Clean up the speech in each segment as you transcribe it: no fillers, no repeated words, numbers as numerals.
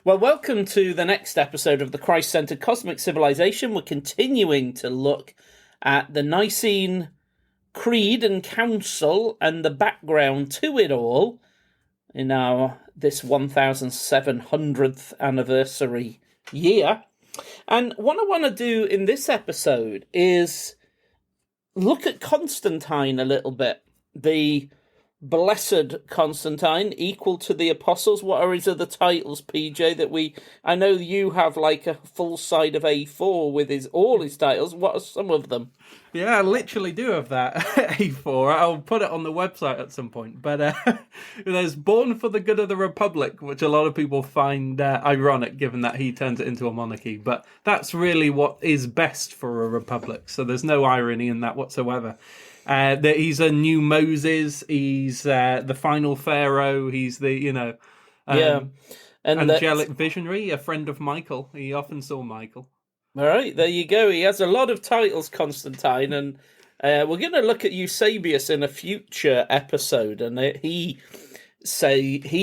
Well, welcome to the next episode of the Christ-Centered Cosmic Civilization. We're continuing to look at the Nicene Creed and Council and the background to it all in this 1700th anniversary year. And what I want to do in this episode is look at Constantine a little bit. The Blessed Constantine, equal to the apostles. What are his other titles, PJ, I know you have like a full side of A4 with all his titles. What are some of them? Yeah, I literally do have that A4. I'll put it on the website at some point. But there's Born for the Good of the Republic, which a lot of people find ironic, given that he turns it into a monarchy. But that's really what is best for a republic. So there's no irony in that whatsoever. That he's a new Moses, he's the final pharaoh, he's the, angelic visionary, a friend of Michael. He often saw Michael. All right, there you go. He has a lot of titles, Constantine, and we're going to look at Eusebius in a future episode, and he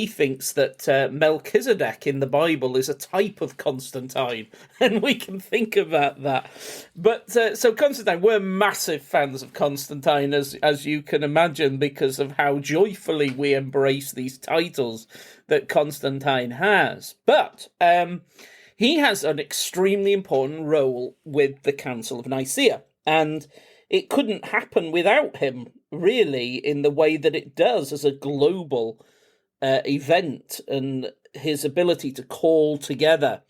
thinks that Melchizedek in the Bible is a type of Constantine, and we can think about that. But so Constantine, we're massive fans of Constantine, as you can imagine, because of how joyfully we embrace these titles that Constantine has. But he has an extremely important role with the Council of Nicaea, and it couldn't happen without him, really, in the way that it does as a global event, and his ability to call together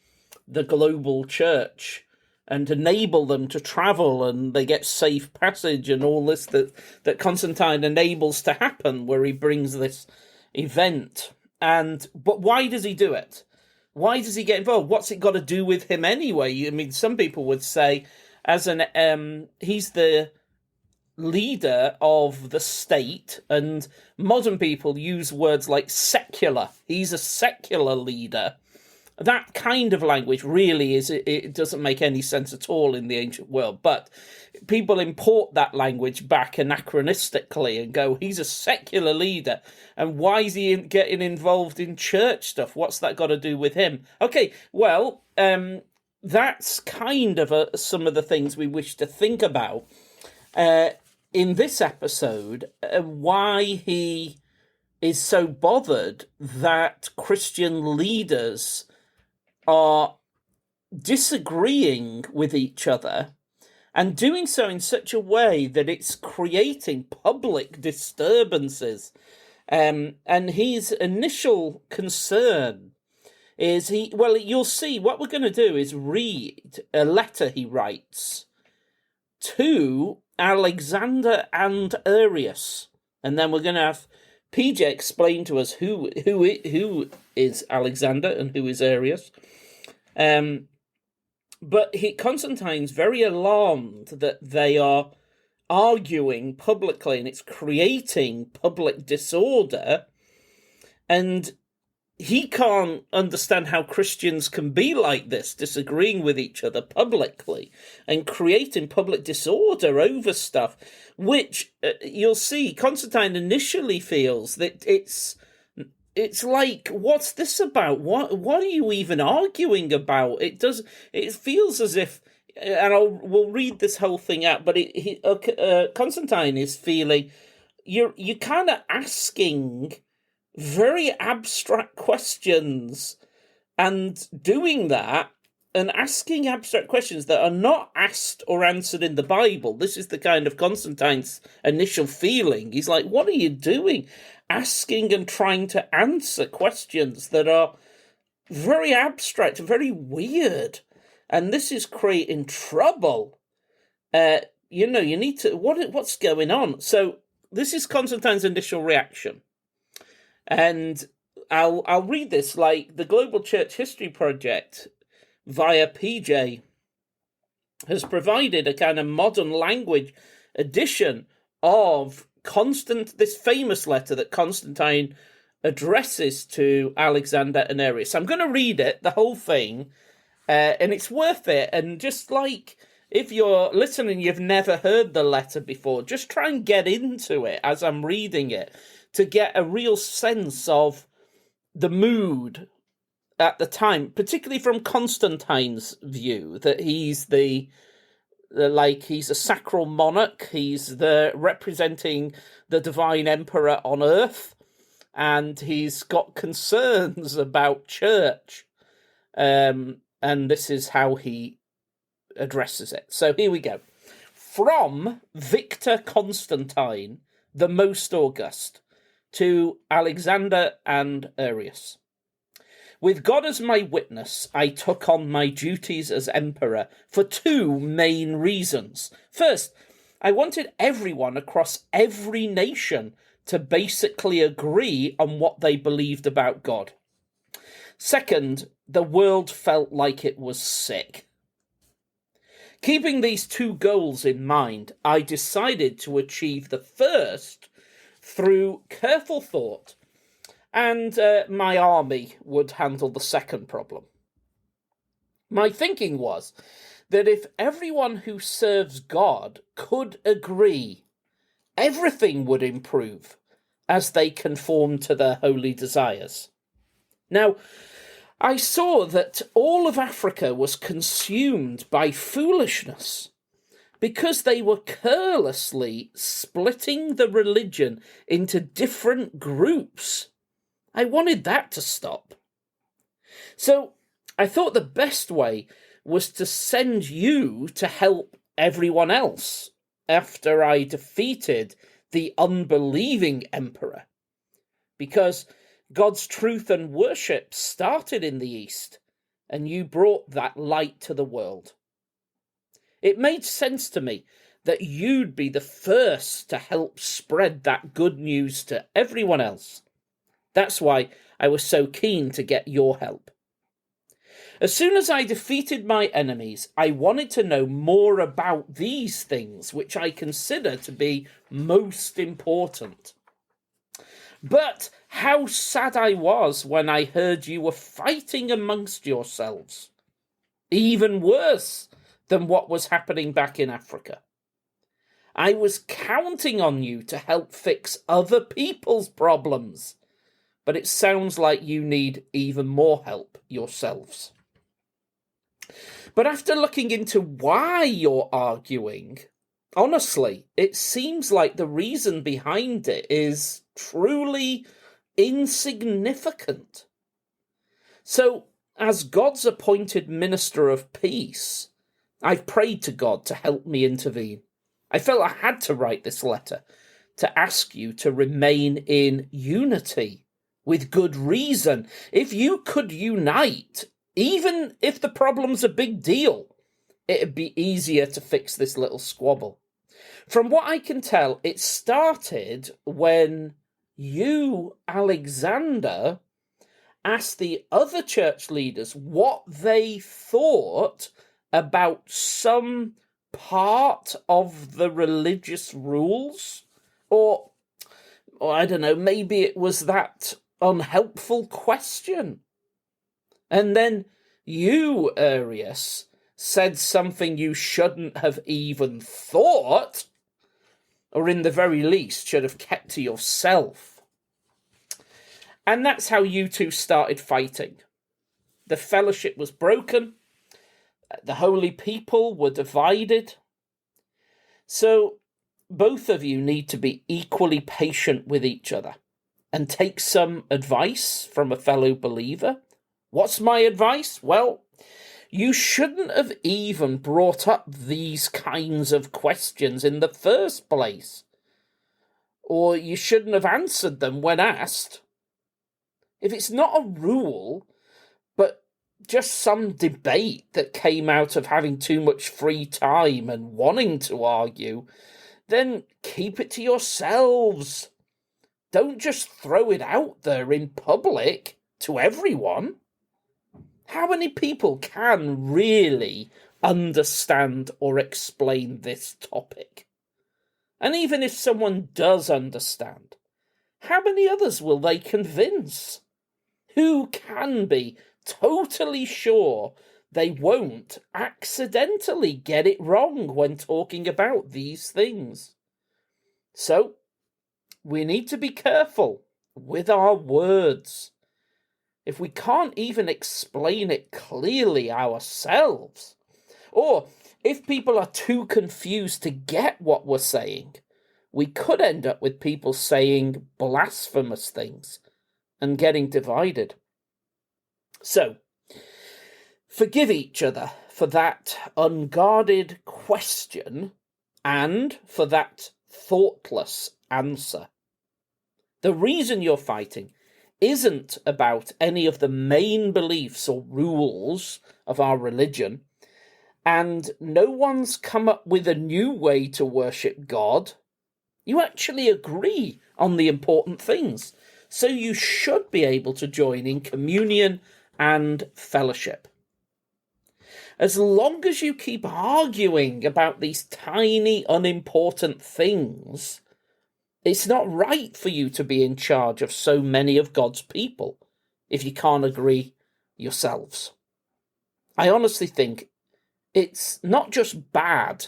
the global church and enable them to travel, and they get safe passage and all this that Constantine enables to happen, where he brings this event. But why does he do it? Why does he get involved? What's it got to do with him anyway? I mean, some people would say, he's the leader of the state, and modern people use words like secular. He's a secular leader. That kind of language really it doesn't make any sense at all in the ancient world, but people import that language back anachronistically and go, he's a secular leader, and why is he getting involved in church stuff? What's that got to do with him? Okay, well, that's kind of some of the things we wish to think about in this episode, why he is so bothered that Christian leaders are disagreeing with each other and doing so in such a way that it's creating public disturbances. And his initial concern is you'll see what we're going to do is read a letter he writes to Alexander and Arius, and then we're going to have PJ explain to us who is Alexander and who is Arius. But Constantine's very alarmed that they are arguing publicly, and it's creating public disorder, and he can't understand how Christians can be like this, disagreeing with each other publicly and creating public disorder over stuff, which you'll see Constantine initially feels that it's like, what's this about? What are you even arguing about? It feels as if, and we'll read this whole thing out, but Constantine is feeling you're kind of asking very abstract questions, and doing that and asking abstract questions that are not asked or answered in the Bible. This is the kind of Constantine's initial feeling. He's like, what are you doing? Asking and trying to answer questions that are very abstract and very weird. And this is creating trouble. You need to, what's going on? So this is Constantine's initial reaction. And I'll read this, like the Global Church History Project via PJ has provided a kind of modern language edition of this famous letter that Constantine addresses to Alexander and Arius. I'm going to read it, the whole thing, and it's worth it. And just like, if you're listening, you've never heard the letter before, just try and get into it as I'm reading it, to get a real sense of the mood at the time, particularly from Constantine's view, that he's he's a sacral monarch, he's the representing the divine emperor on earth, and he's got concerns about church, and this is how he addresses it. So here we go. From Victor Constantine, the most august, to Alexander and Arius. With God as my witness, I took on my duties as emperor for two main reasons. First, I wanted everyone across every nation to basically agree on what they believed about God. Second, the world felt like it was sick. Keeping these two goals in mind, I decided to achieve the first through careful thought, and my army would handle the second problem. My thinking was that if everyone who serves God could agree, everything would improve as they conform to their holy desires. Now, I saw that all of Africa was consumed by foolishness because they were carelessly splitting the religion into different groups. I wanted that to stop. So I thought the best way was to send you to help everyone else after I defeated the unbelieving emperor, because God's truth and worship started in the East, and you brought that light to the world. It made sense to me that you'd be the first to help spread that good news to everyone else. That's why I was so keen to get your help. As soon as I defeated my enemies, I wanted to know more about these things, which I consider to be most important. But how sad I was when I heard you were fighting amongst yourselves. Even worse than what was happening back in Africa. I was counting on you to help fix other people's problems, but it sounds like you need even more help yourselves. But after looking into why you're arguing, honestly, it seems like the reason behind it is truly insignificant. So, as God's appointed minister of peace, I've prayed to God to help me intervene. I felt I had to write this letter to ask you to remain in unity with good reason. If you could unite, even if the problem's a big deal, it'd be easier to fix this little squabble. From what I can tell, it started when you, Alexander, asked the other church leaders what they thought about some part of the religious rules, or I don't know, maybe it was that unhelpful question. And then you, Arius, said something you shouldn't have even thought, or in the very least should have kept to yourself. And that's how you two started fighting. The fellowship was broken. The holy people were divided. So both of you need to be equally patient with each other and take some advice from a fellow believer. What's my advice? Well, you shouldn't have even brought up these kinds of questions in the first place. Or you shouldn't have answered them when asked. If it's not a rule, but just some debate that came out of having too much free time and wanting to argue, then keep it to yourselves. Don't just throw it out there in public to everyone. How many people can really understand or explain this topic? And even if someone does understand, how many others will they convince? Who can be totally sure they won't accidentally get it wrong when talking about these things? So, we need to be careful with our words. if we can't even explain it clearly ourselves? Or if people are too confused to get what we're saying, we could end up with people saying blasphemous things and getting divided. So, forgive each other for that unguarded question and for that thoughtless answer. The reason you're fighting isn't about any of the main beliefs or rules of our religion, and no one's come up with a new way to worship God. You actually agree on the important things, so you should be able to join in communion and fellowship. As long as you keep arguing about these tiny, unimportant things, it's not right for you to be in charge of so many of God's people if you can't agree yourselves. I honestly think it's not just bad,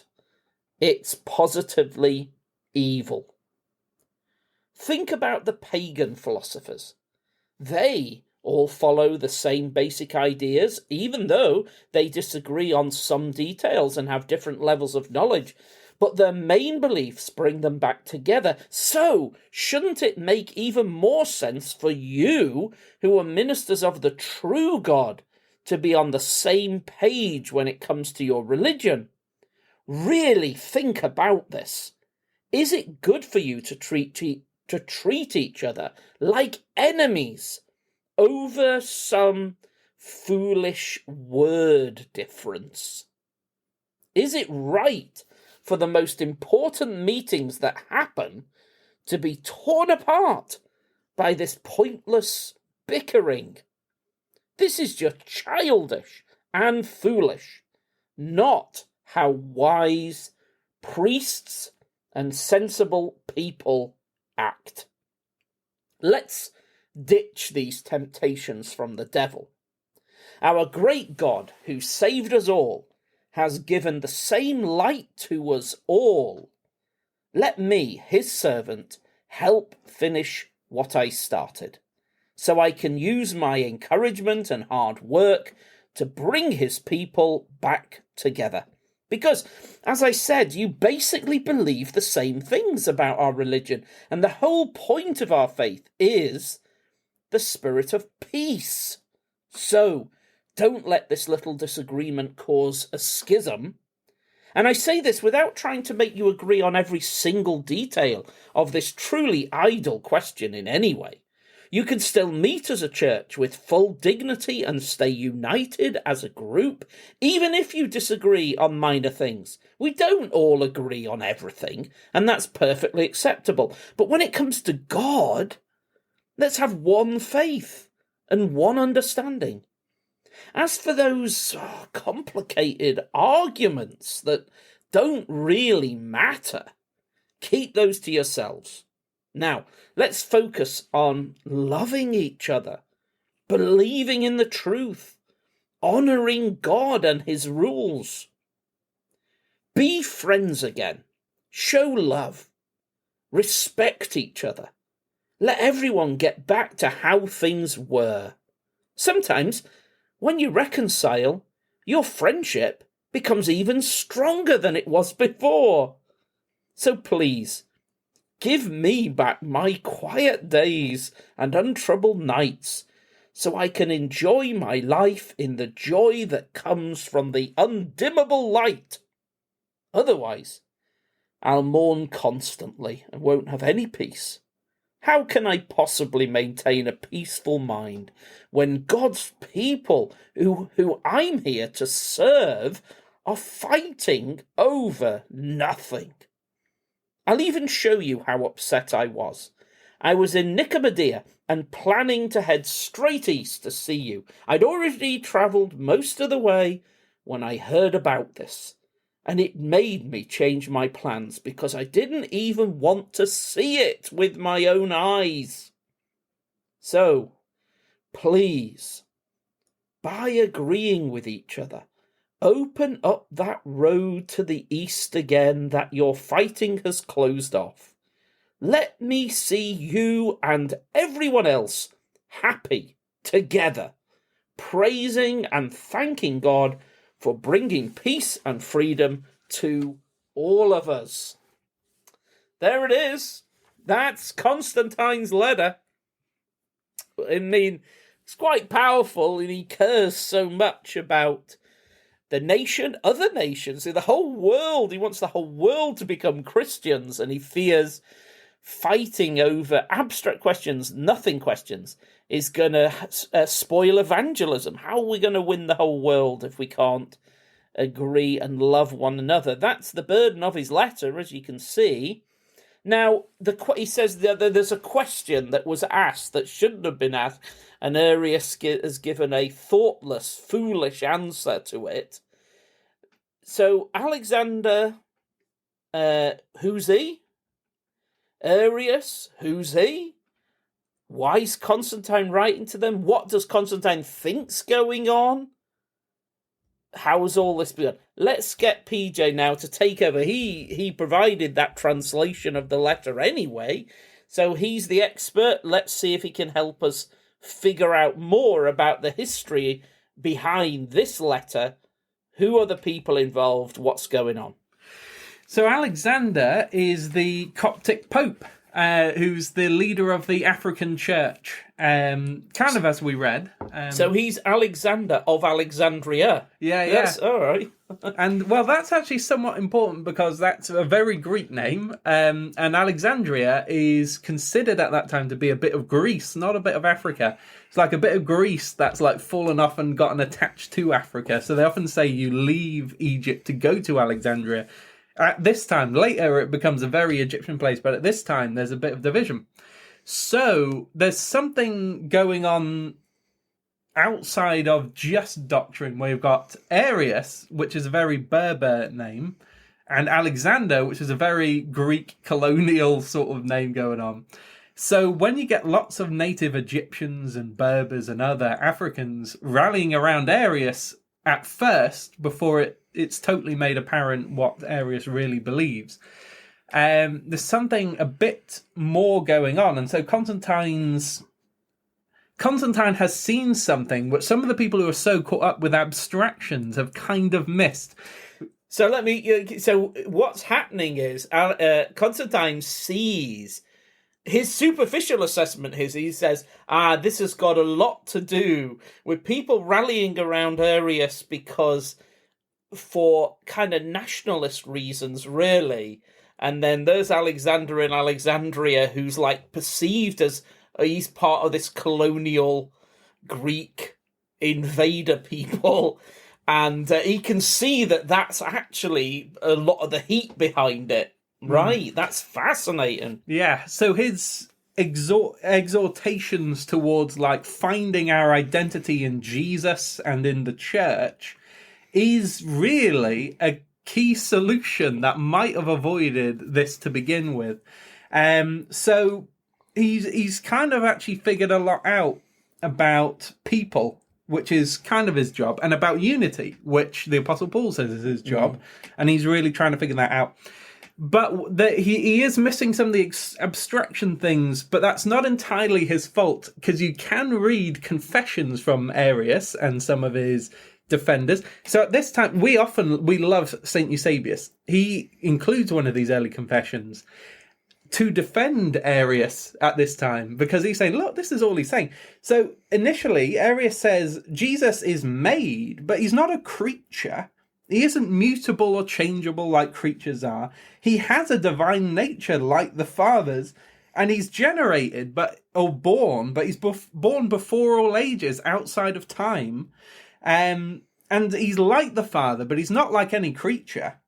it's positively evil. Think about the pagan philosophers. They all follow the same basic ideas, even though they disagree on some details and have different levels of knowledge. But their main beliefs bring them back together. So, shouldn't it make even more sense for you, who are ministers of the true God, to be on the same page when it comes to your religion? Really think about this. Is it good for you to treat each other like enemies over some foolish word difference? Is it right for the most important meetings that happen to be torn apart by this pointless bickering? This is just childish and foolish, not how wise priests and sensible people act. Let's ditch these temptations from the devil. Our great God, who saved us all, has given the same light to us all. Let me, his servant, help finish what I started, so I can use my encouragement and hard work to bring his people back together. Because, as I said, you basically believe the same things about our religion, and the whole point of our faith is the spirit of peace. So, don't let this little disagreement cause a schism. And I say this without trying to make you agree on every single detail of this truly idle question in any way. You can still meet as a church with full dignity and stay united as a group, even if you disagree on minor things. We don't all agree on everything, and that's perfectly acceptable. But when it comes to God, let's have one faith and one understanding. As for those complicated arguments that don't really matter, keep those to yourselves. Now, let's focus on loving each other, believing in the truth, honouring God and his rules. Be friends again. Show love. Respect each other. Let everyone get back to how things were. Sometimes, when you reconcile, your friendship becomes even stronger than it was before. So please, give me back my quiet days and untroubled nights, so I can enjoy my life in the joy that comes from the undimmable light. Otherwise, I'll mourn constantly and won't have any peace. How can I possibly maintain a peaceful mind when God's people, who I'm here to serve, are fighting over nothing? I'll even show you how upset I was. I was in Nicaea and planning to head straight east to see you. I'd already travelled most of the way when I heard about this, and it made me change my plans because I didn't even want to see it with my own eyes. So, please, by agreeing with each other, open up that road to the east again that your fighting has closed off. Let me see you and everyone else happy together, praising and thanking God for bringing peace and freedom to all of us. There it is. That's Constantine's letter. I mean, it's quite powerful, and he cares so much about the nation, other nations, the whole world. He wants the whole world to become Christians, and he fears fighting over abstract questions, nothing questions, is going to spoil evangelism. How are we going to win the whole world if we can't agree and love one another? That's the burden of his letter, as you can see. Now, he says that there's a question that was asked that shouldn't have been asked, and Arius has given a thoughtless, foolish answer to it. So, Alexander, who's he? Arius, who's he? Why is Constantine writing to them? What does Constantine think's going on? How's all this begun? Let's get PJ now to take over. He provided that translation of the letter anyway, so he's the expert. Let's see if he can help us figure out more about the history behind this letter. Who are the people involved? What's going on? So Alexander is the Coptic Pope, who's the leader of the African church, kind of as we read. So he's Alexander of Alexandria. Yeah. Yes, all right. And, well, that's actually somewhat important because that's a very Greek name, and Alexandria is considered at that time to be a bit of Greece, not a bit of Africa. It's like a bit of Greece that's like fallen off and gotten attached to Africa. So they often say you leave Egypt to go to Alexandria. At this time, later it becomes a very Egyptian place, but at this time there's a bit of division. So there's something going on outside of just doctrine, where you've got Arius, which is a very Berber name, and Alexander, which is a very Greek colonial sort of name going on. So when you get lots of native Egyptians and Berbers and other Africans rallying around Arius at first, before it's totally made apparent what Arius really believes, there's something a bit more going on. And so Constantine has seen something which some of the people who are so caught up with abstractions have kind of missed. So so what's happening is Constantine sees his superficial assessment. He says, this has got a lot to do with people rallying around Arius because for kind of nationalist reasons, really. And then there's Alexander in Alexandria, who's like perceived as he's part of this colonial Greek invader people. And he can see that that's actually a lot of the heat behind it. Right, that's fascinating. Yeah, so his exhortations towards like finding our identity in Jesus and in the church is really a key solution that might have avoided this to begin with. So he's kind of actually figured a lot out about people, which is kind of his job, and about unity, which the Apostle Paul says is his job, and he's really trying to figure that out. But he is missing some of the abstraction things, but that's not entirely his fault, because you can read confessions from Arius and some of his defenders. So at this time, we love St. Eusebius. He includes one of these early confessions to defend Arius at this time, because he's saying, look, this is all he's saying. So initially, Arius says Jesus is made, but he's not a creature. He isn't mutable or changeable like creatures are. He has a divine nature like the fathers, and he's generated, born, but he's born before all ages, outside of time. And he's like the Father, but he's not like any creature.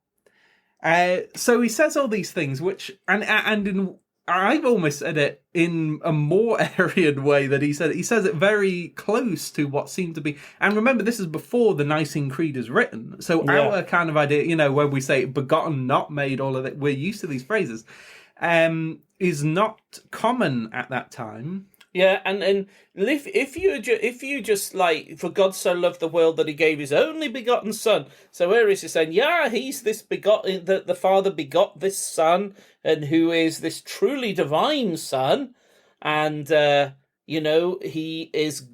So he says all these things, which, I've almost said it in a more Arian way that he said it. He says it very close to what seemed to be. And remember, this is before the Nicene Creed is written. So our kind of idea, when we say begotten, not made, all of it, we're used to these phrases, is not common at that time. Yeah, and if you just like, for God so loved the world that he gave his only begotten son. So Arius is saying, he's this begotten, that the Father begot this son, and who is this truly divine son, and he is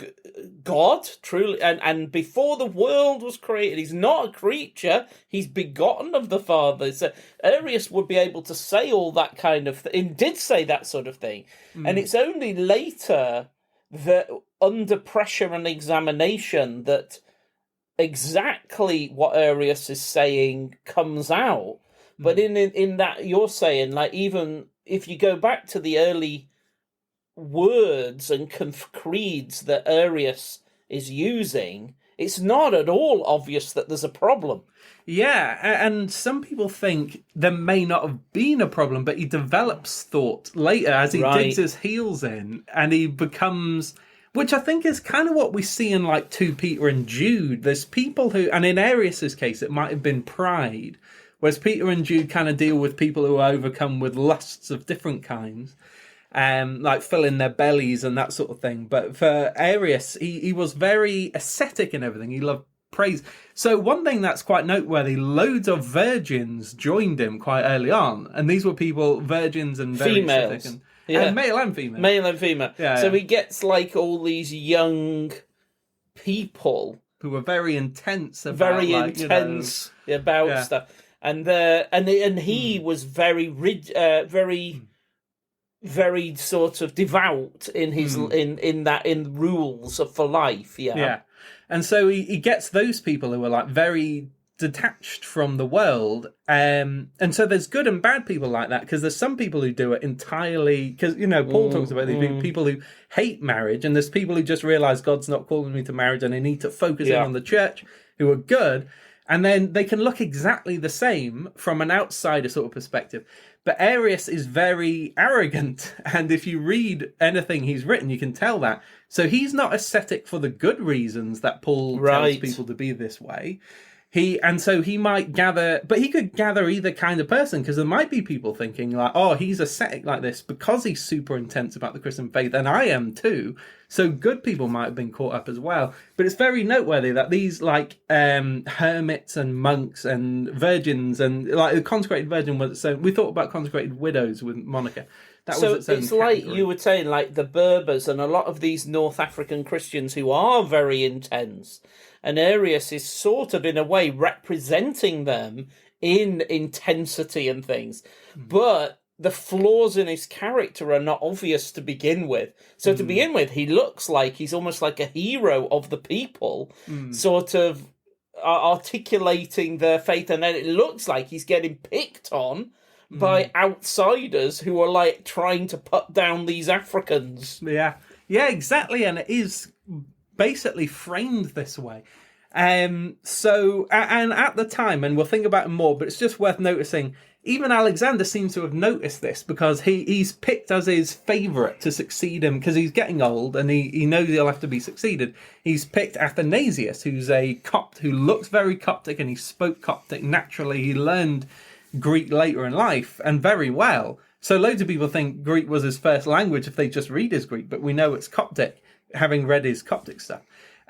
God, truly, and before the world was created, he's not a creature, he's begotten of the Father. So Arius would be able to say all that kind of thing, and did say that sort of thing. And it's only later that, under pressure and examination, that exactly what Arius is saying comes out. But in that, you're saying, like, even if you go back to the early words and creeds that Arius is using, it's not at all obvious that there's a problem. Yeah, and some people think there may not have been a problem, but he develops thought later as he digs his heels in, and he becomes, which I think is kind of what we see in like 2 Peter and Jude. There's people who, and in Arius's case, it might have been pride, whereas Peter and Jude kind of deal with people who are overcome with lusts of different kinds. Like filling their bellies and that sort of thing. But for Arius, he was very ascetic and everything. He loved praise. So one thing that's quite noteworthy, loads of virgins joined him quite early on. And these were people, virgins and very females. Ascetic. And male and female. Male and female. Yeah, so he gets like all these young people who were very intense about about stuff. And he was very very sort of devout in his in rules for life. And so he gets those people who are like very detached from the world, and so there's good and bad people like that, because there's some people who do it entirely because Paul talks about these people who hate marriage, and there's people who just realize God's not calling me to marriage and they need to focus in on the church, who are good. And then they can look exactly the same from an outsider sort of perspective. But Arius is very arrogant. And if you read anything he's written, you can tell that. So he's not ascetic for the good reasons that Paul tells people to be this way. So he might gather, but he could gather either kind of person, because there might be people thinking like, oh, he's ascetic like this because he's super intense about the Christian faith, and I am too. So good people might have been caught up as well. But it's very noteworthy that these like hermits and monks and virgins, and like the consecrated virgin was its own. We thought about consecrated widows with Monica. That so was its own it's category. like you were saying, like the Berbers and a lot of these North African Christians who are very intense. And Arius is sort of, in a way, representing them in intensity and things. But the flaws in his character are not obvious to begin with. So to begin with, he looks like he's almost like a hero of the people, sort of articulating their faith. And then it looks like he's getting picked on by outsiders who are like trying to put down these Africans. Yeah, exactly. And it is basically framed this way. So at the time, and we'll think about it more, but it's just worth noticing, even Alexander seems to have noticed this, because he's picked as his favourite to succeed him, because he's getting old and he knows he'll have to be succeeded. He's picked Athanasius, who's a Copt who looks very Coptic, and he spoke Coptic naturally. He learned Greek later in life, and very well. So loads of people think Greek was his first language if they just read his Greek, but we know it's Coptic, having read his Coptic stuff.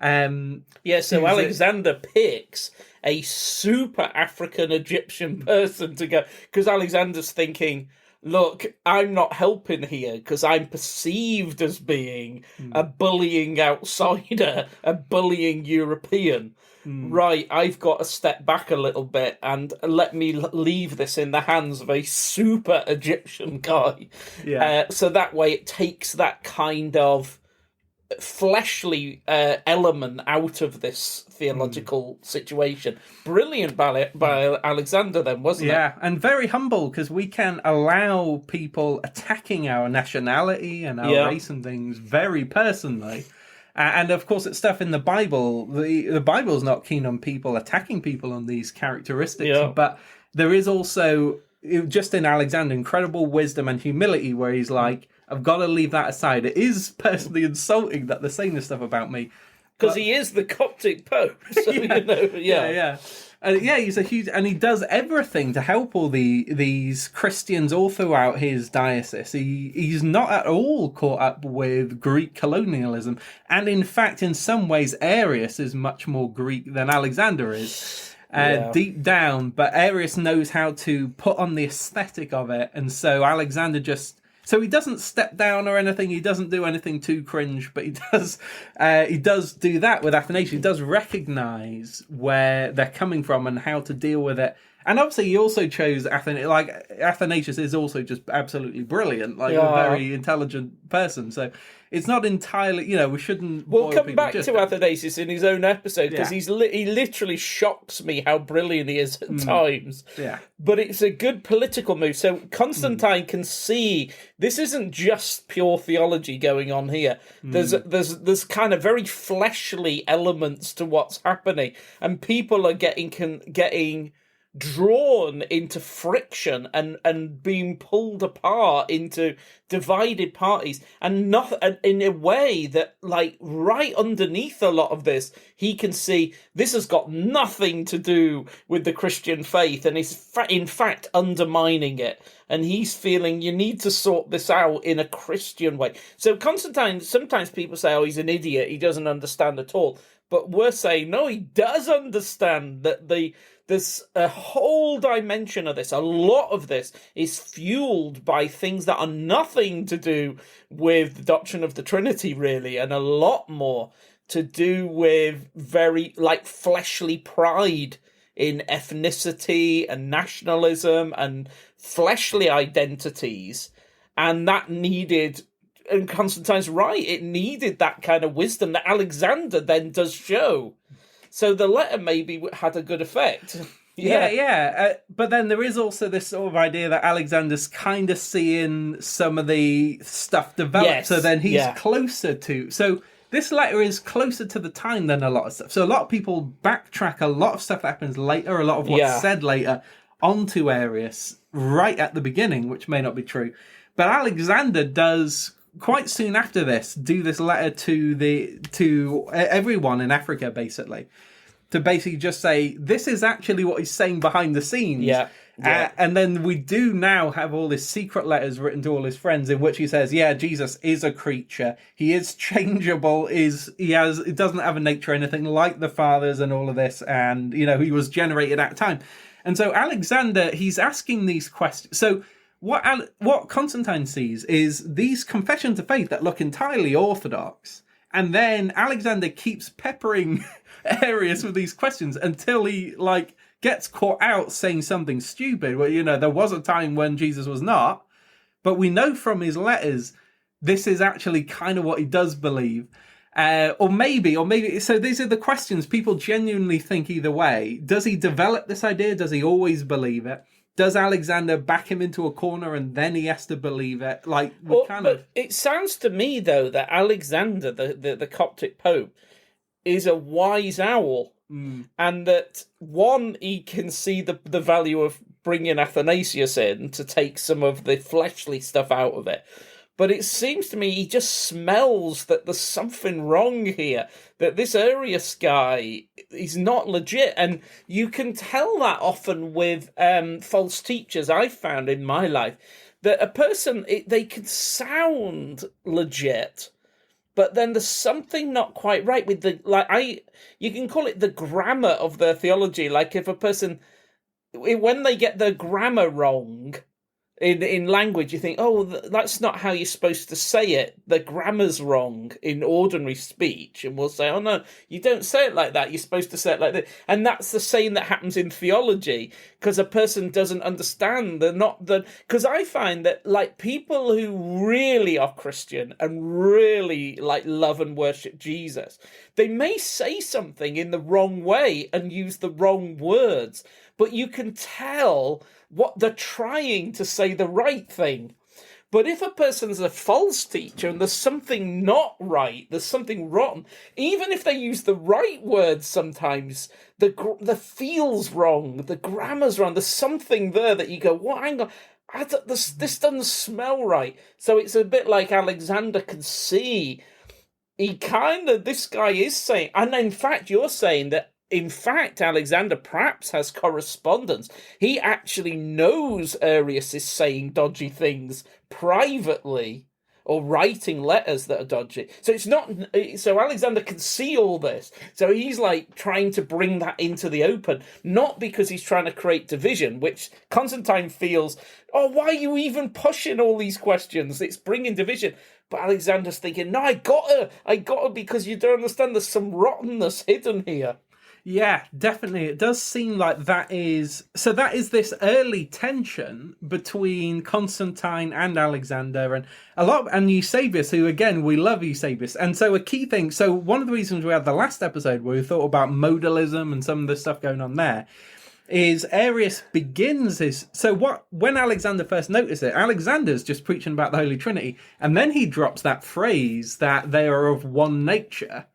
So Alexander picks a super African Egyptian person to go, because Alexander's thinking, look, I'm not helping here because I'm perceived as being a bullying outsider, a bullying European. Right, I've got to step back a little bit and let me leave this in the hands of a super Egyptian guy. So that way it takes that kind of fleshly element out of this theological situation. Brilliant by Alexander then, wasn't it? Yeah, and very humble, because we can allow people attacking our nationality and our race and things very personally. And of course, it's stuff in the Bible. The Bible's not keen on people attacking people on these characteristics, but there is also, just in Alexander, incredible wisdom and humility, where he's like, I've got to leave that aside. It is personally insulting that they're saying this stuff about me, because he is the Coptic Pope. So And he's a huge, and he does everything to help all these Christians all throughout his diocese. He's not at all caught up with Greek colonialism, and in fact, in some ways, Arius is much more Greek than Alexander is. Deep down, but Arius knows how to put on the aesthetic of it, and so Alexander just So he doesn't step down or anything. He doesn't do anything too cringe, but he does do that with Athanasius. He does recognize where they're coming from and how to deal with it. And obviously, he also chose Athanasius. Like, Athanasius is also just absolutely brilliant, like a very intelligent person. So it's not entirely, we shouldn't. We'll come back to Athanasius in his own episode, because he literally shocks me how brilliant he is at times. Yeah. But it's a good political move. So Constantine can see this isn't just pure theology going on here. There's kind of very fleshly elements to what's happening, and people are getting drawn into friction and being pulled apart into divided parties, and not in a way that, like, right underneath a lot of this, he can see this has got nothing to do with the Christian faith and is in fact undermining it, and he's feeling you need to sort this out in a Christian way. So Constantine, sometimes people say, oh, he's an idiot, he doesn't understand at all, but we're saying no, he does understand that there's a whole dimension of this. A lot of this is fueled by things that are nothing to do with the doctrine of the Trinity, really, and a lot more to do with very, like, fleshly pride in ethnicity and nationalism and fleshly identities. And that needed, and Constantine's right, it needed that kind of wisdom that Alexander then does show. So the letter maybe had a good effect. But then there is also this sort of idea that Alexander's kind of seeing some of the stuff develop. Yes, so then he's closer to... So this letter is closer to the time than a lot of stuff. So a lot of people backtrack a lot of stuff that happens later, a lot of what's said later, onto Arius right at the beginning, which may not be true. But Alexander does, quite soon after this, do this letter to everyone in Africa, basically, to basically just say, this is actually what he's saying behind the scenes. And then we do now have all his secret letters written to all his friends, in which he says, Jesus is a creature. He is changeable. He doesn't have a nature anything like the fathers and all of this. And, he was generated at a time. And so Alexander, he's asking these questions. So what Constantine sees is these confessions of faith that look entirely orthodox. And then Alexander keeps peppering Arius with these questions until he, gets caught out saying something stupid. Well, there was a time when Jesus was not. But we know from his letters, this is actually kind of what he does believe. Or maybe, so these are the questions people genuinely think either way. Does he develop this idea? Does he always believe it? Does Alexander back him into a corner and then he has to believe it? But it sounds to me, though, that Alexander, the Coptic Pope, is a wise owl. And that, one, he can see the value of bringing Athanasius in to take some of the fleshly stuff out of it. But it seems to me he just smells that there's something wrong here, that this Arius guy is not legit. And you can tell that often with false teachers I've found in my life, that a person, they can sound legit, but then there's something not quite right with you can call it the grammar of their theology. Like if a person, when they get their grammar wrong in language, you think, oh, that's not how you're supposed to say it. The grammar's wrong in ordinary speech. And we'll say, oh, no, you don't say it like that. You're supposed to say it like that. And that's the same that happens in theology, because a person doesn't understand. Because I find that, people who really are Christian and really, love and worship Jesus, they may say something in the wrong way and use the wrong words, but you can tell what they're trying to say the right thing. But if a person's a false teacher and there's something not right, there's something rotten, even if they use the right words sometimes, the feel's wrong, the grammar's wrong, there's something there that you go, what, hang on, this doesn't smell right. So it's a bit like Alexander can see, this guy is saying, and in fact you're saying that, in fact, Alexander perhaps has correspondence. He actually knows Arius is saying dodgy things privately, or writing letters that are dodgy. So it's not. So Alexander can see all this. So he's like trying to bring that into the open, not because he's trying to create division, which Constantine feels. Oh, why are you even pushing all these questions? It's bringing division. But Alexander's thinking, no, I gotta, because you don't understand. There's some rottenness hidden here. Yeah, definitely. It does seem like that is this early tension between Constantine and Alexander and Eusebius, who again, we love Eusebius. And so a key thing, so one of the reasons we had the last episode where we thought about modalism and some of the stuff going on there is Arius begins his, when Alexander first noticed it, Alexander's just preaching about the Holy Trinity, and then he drops that phrase that they are of one nature.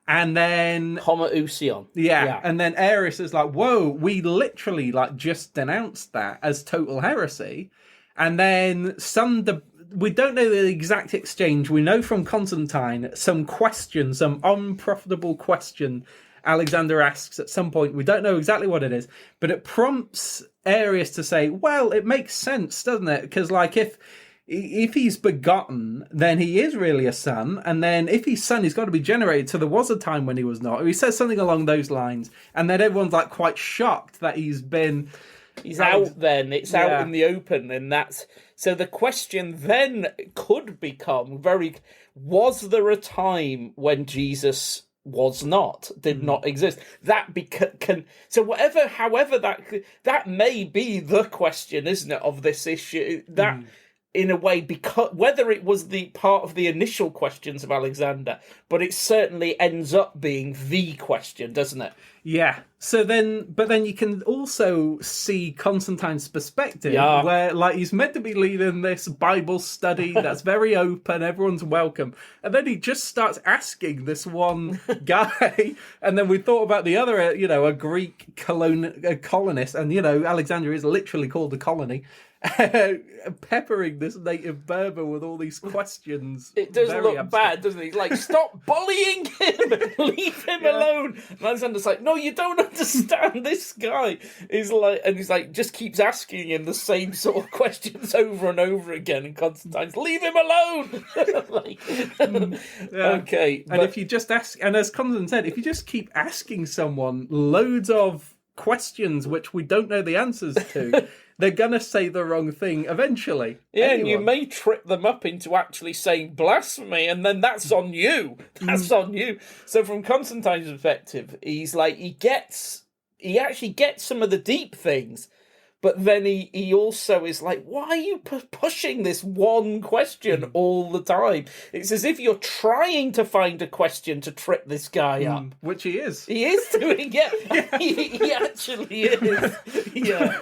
And then homoousion. Yeah. And then Arius is like, whoa, we literally like just denounced that as total heresy. And then we don't know the exact exchange. We know from Constantine some unprofitable question Alexander asks at some point. We don't know exactly what it is, but it prompts Arius to say, well, it makes sense, doesn't it? Because like if he's begotten, then he is really a son, and then if he's son, he's got to be generated. So there was a time when he was not. He says something along those lines, and then everyone's like quite shocked that he's out. Then it's out in the open, and that's so. The question then could become was there a time when Jesus did not exist? That however that may be the question, isn't it, of this issue that. In a way, because whether it was the part of the initial questions of Alexander, but it certainly ends up being the question, doesn't it? Yeah. But then you can also see Constantine's perspective, where like he's meant to be leading this Bible study that's very open, everyone's welcome, and then he just starts asking this one guy, and then we thought about the other, a Greek colonist, and Alexandria is literally called a colony. Peppering this native Berber with all these questions. It does look bad, doesn't it? He's like, stop bullying him! Leave him alone! And Alexander's like, no, you don't understand. This guy is like, and he's like, just keeps asking him the same sort of questions over and over again. And Constantine's, leave him alone! Okay. And if you just ask, and as Constantine said, if you just keep asking someone loads of questions which we don't know the answers to, they're going to say the wrong thing eventually. Yeah, and you may trip them up into actually saying blasphemy, and then that's on you. That's on you. So from Constantine's perspective, he's like, he actually gets some of the deep things, but then he also is like, why are you pushing this one question all the time? It's as if you're trying to find a question to trip this guy up. Which he is. He is doing it. He actually is. Yeah.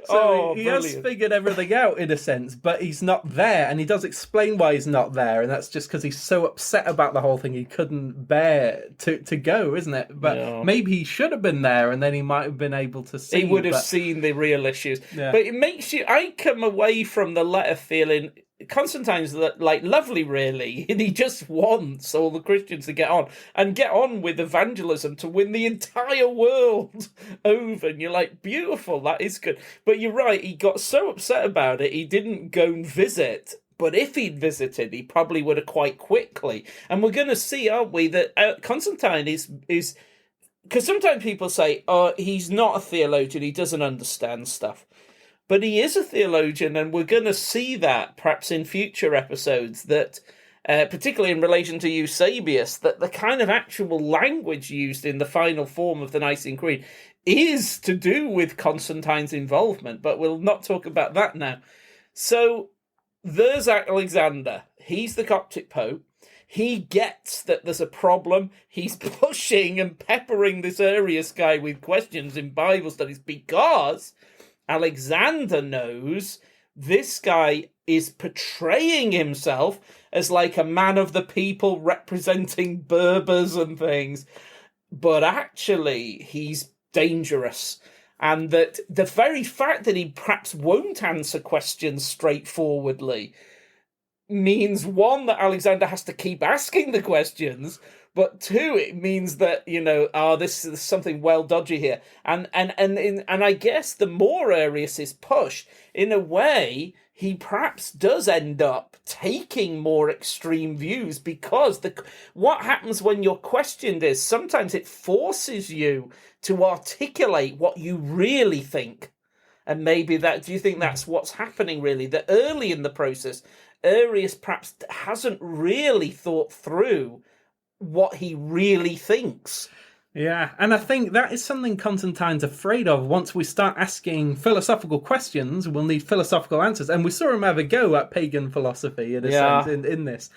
So he has figured everything out in a sense, but he's not there, and he does explain why he's not there, and that's just because he's so upset about the whole thing he couldn't bear to go, isn't it? But maybe he should have been there, and then he might have been able to see. He would have seen the real issues. Yeah. But it makes you... I come away from the letter feeling... Constantine's like lovely, really, and he just wants all the Christians to get on with evangelism to win the entire world over. And you're like, beautiful, that is good. But you're right, he got so upset about it, he didn't go and visit. But if he'd visited, he probably would have quite quickly. And we're going to see, aren't we, that Constantine is because sometimes people say, oh, he's not a theologian, he doesn't understand stuff. But he is a theologian, and we're going to see that perhaps in future episodes, that particularly in relation to Eusebius, that the kind of actual language used in the final form of the Nicene Creed is to do with Constantine's involvement, but we'll not talk about that now. So there's Alexander. He's the Coptic Pope. He gets that there's a problem. He's pushing and peppering this Arius guy with questions in Bible studies because... Alexander knows this guy is portraying himself as like a man of the people representing Berbers and things, but actually he's dangerous. And that the very fact that he perhaps won't answer questions straightforwardly means, one, that Alexander has to keep asking the questions, but two, it means that, this is something well dodgy here. And I guess the more Arius is pushed, in a way, he perhaps does end up taking more extreme views, because what happens when you're questioned is sometimes it forces you to articulate what you really think. And maybe do you think that's what's happening, really? That early in the process, Arius perhaps hasn't really thought through what he really thinks. Yeah, and I think that is something Constantine's afraid of. Once we start asking philosophical questions, we'll need philosophical answers. And we saw him have a go at pagan philosophy, in a sense, in this.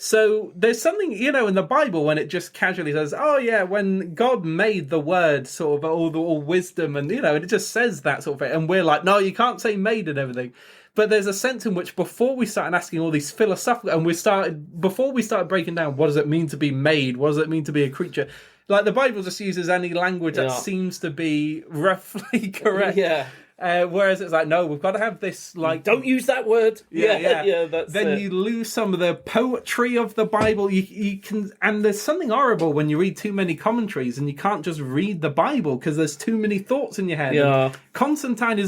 So there's something, in the Bible when it just casually says, oh yeah, when God made the word, sort of all wisdom, and, and it just says that sort of thing. And we're like, no, you can't say made and everything. But there's a sense in which before we started asking all these philosophical, and before we started breaking down, what does it mean to be made? What does it mean to be a creature? Like, the Bible just uses any language that seems to be roughly correct. Yeah. Whereas it's like, no, we've got to have this, like... Don't use that word. Yeah, that's then it. you lose some of the poetry of the Bible. You can... And there's something horrible when you read too many commentaries and you can't just read the Bible because there's too many thoughts in your head. Yeah. And Constantine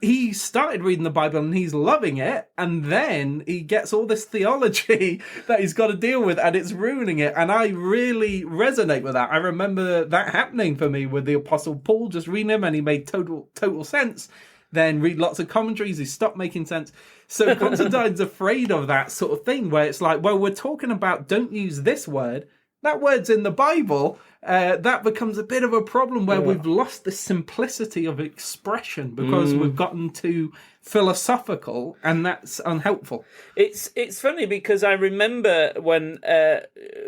he started reading the Bible and he's loving it, and then he gets all this theology that he's got to deal with, and it's ruining it. And I really resonate with that. I remember that happening for me with the Apostle Paul, just reading him, and he made total sense. Then read lots of commentaries, he stopped making sense. So Constantine's afraid of that sort of thing, where it's like, well, we're talking about don't use this word. That word's in the Bible. That becomes a bit of a problem where we've lost the simplicity of expression because we've gotten too philosophical, and that's unhelpful. It's funny because I remember when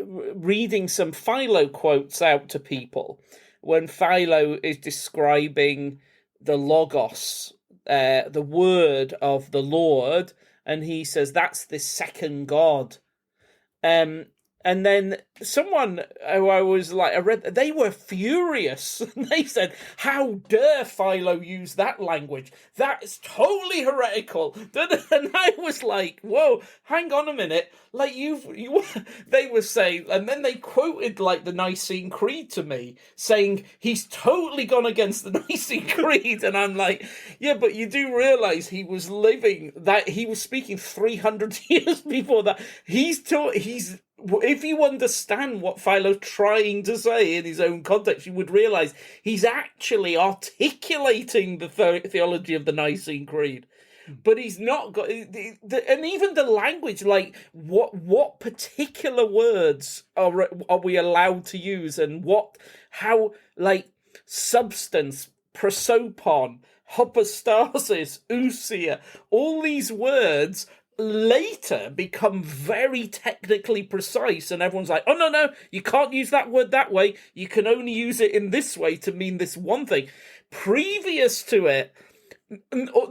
reading some Philo quotes out to people, when Philo is describing the Logos, the word of the Lord, and he says that's the second God. And then someone who I read, they were furious. They said, how dare Philo use that language? That is totally heretical. And I was like, whoa, hang on a minute. Like they were saying, and then they quoted like the Nicene Creed to me, saying he's totally gone against the Nicene Creed. And I'm like, yeah, but you do realize he was speaking 300 years before that. If you understand what Philo's trying to say in his own context, you would realize he's actually articulating the theology of the Nicene Creed. But he's not got, and even the language, like what particular words are we allowed to use, and how like substance, prosopon, hypostasis, ousia, all these words later become very technically precise, and everyone's like, oh no, you can't use that word that way, you can only use it in this way to mean this one thing. Previous to it,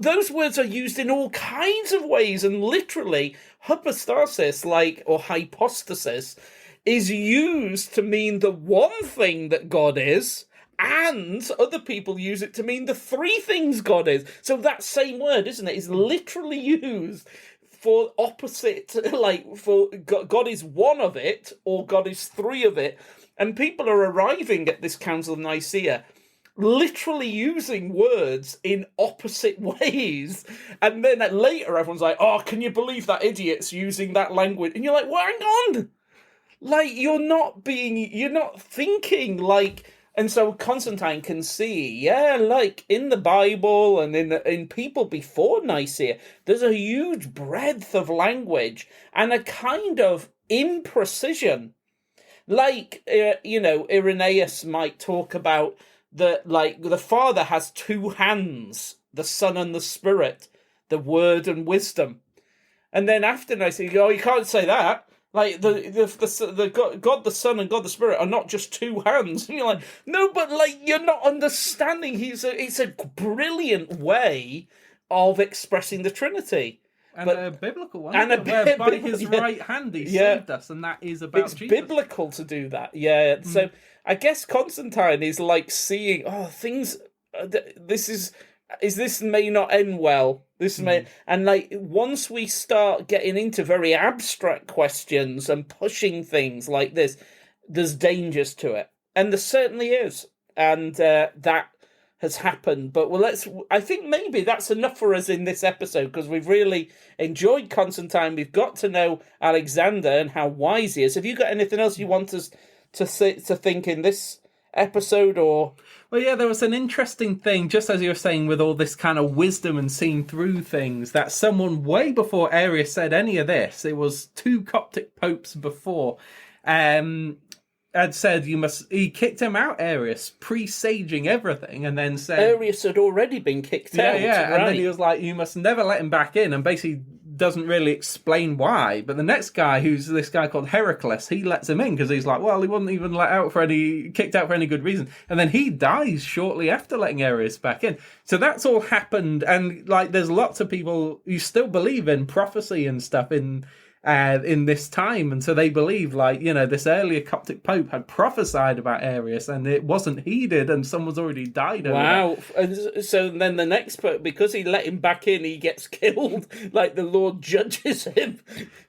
those words are used in all kinds of ways, and literally hypostasis, or hypostasis, is used to mean the one thing that God is, and other people use it to mean the three things God is. So that same word, isn't it, is literally used for opposite, for God is one of it, or God is three of it. And people are arriving at this Council of Nicaea literally using words in opposite ways. And then later everyone's like, oh, can you believe that idiot's using that language? And you're like, well, hang on. You're not thinking And so Constantine can see, in the Bible and in people before Nicaea, there's a huge breadth of language and a kind of imprecision. Irenaeus might talk about the Father has two hands, the Son and the Spirit, the Word and wisdom. And then after Nicaea, you can't say that. The God the Son and God the Spirit are not just two hands. And you're like, no, but you're not understanding. It's a brilliant way of expressing the Trinity. And a biblical one. And by his right hand he saved us, and that is about Jesus. It's biblical to do that, yeah. So I guess Constantine is seeing, things, this is is this may not end well. This may, and like once we start getting into very abstract questions and pushing things like this, there's dangers to it, and there certainly is, and that has happened. But I think maybe that's enough for us in this episode, because we've really enjoyed Constantine. We've got to know Alexander and how wise he is. Have you got anything else you want us to think in this episode, or? Well, yeah, there was an interesting thing, just as you were saying, with all this kind of wisdom and seeing through things, that someone way before Arius said any of this, it was 2 Coptic popes before, had said he kicked him out, Arius, presaging everything, and then said... Arius had already been kicked out. Yeah, right. And then he was like, you must never let him back in, and basically doesn't really explain why. But the next guy, who's this guy called Heracles, he lets him in, because he's like, well, he wasn't even kicked out for any good reason. And then he dies shortly after letting Arius back in. So that's all happened, and like there's lots of people who still believe in prophecy and stuff in this time, and so they believe, like, this earlier Coptic Pope had prophesied about Arius, and it wasn't heeded, and someone's already died over Wow. And so then the next Pope, because he let him back in, he gets killed, like the Lord judges him.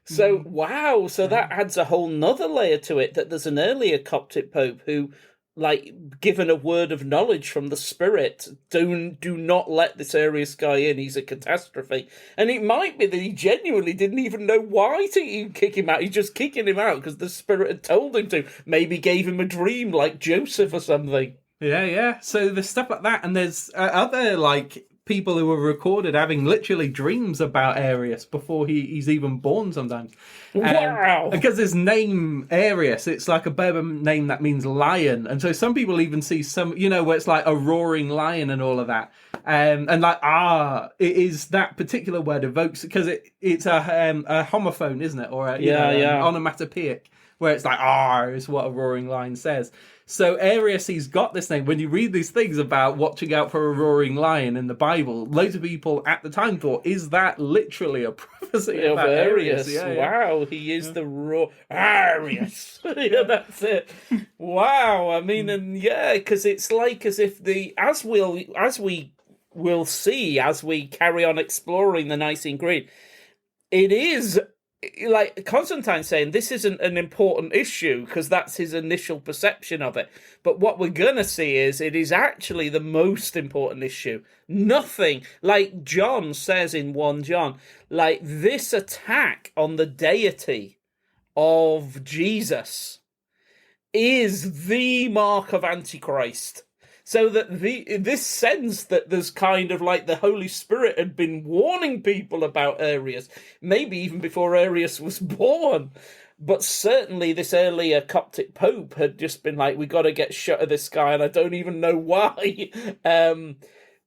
So, wow, so that adds a whole nother layer to it, that there's an earlier Coptic Pope who, like, given a word of knowledge from the Spirit, do not let this Arius guy in, he's a catastrophe. And it might be that he genuinely didn't even know why to kick him out. He's just kicking him out because the Spirit had told him to. Maybe gave him a dream like Joseph or something. Yeah. So there's stuff like that, and there's other, like, people who were recorded having literally dreams about Arius before he's even born sometimes. Wow! Because his name, Arius, it's like a Berber name that means lion. And so some people even see some, where it's like a roaring lion and all of that. And like, it is that particular word evokes, because it's a homophone, isn't it? Or an onomatopoeic, where it's like, is what a roaring lion says. So Arius, he's got this name. When you read these things about watching out for a roaring lion in the Bible, loads of people at the time thought, is that literally a prophecy of about Arius? Yeah. Wow, he is the Arius. Yeah, that's it. Wow, I mean, and because it's like as if as we will see as we carry on exploring the Nicene Creed, it is. Like Constantine saying, this isn't an important issue because that's his initial perception of it. But what we're going to see is it is actually the most important issue. Nothing, like John says in 1 John, like this attack on the deity of Jesus is the mark of Antichrist. So that this sense that there's kind of like the Holy Spirit had been warning people about Arius, maybe even before Arius was born. But certainly this earlier Coptic Pope had just been like, we got to get shut of this guy, and I don't even know why.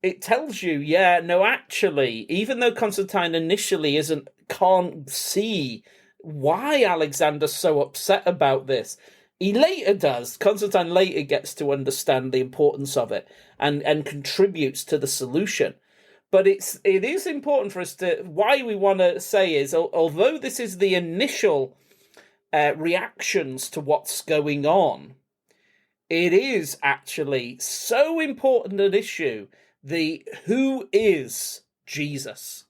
It tells you, actually, even though Constantine initially can't see why Alexander's so upset about this, he later does. Constantine later gets to understand the importance of it and contributes to the solution. But it is important for us to... Why we want to say is, although this is the initial reactions to what's going on, it is actually so important an issue, who is Jesus?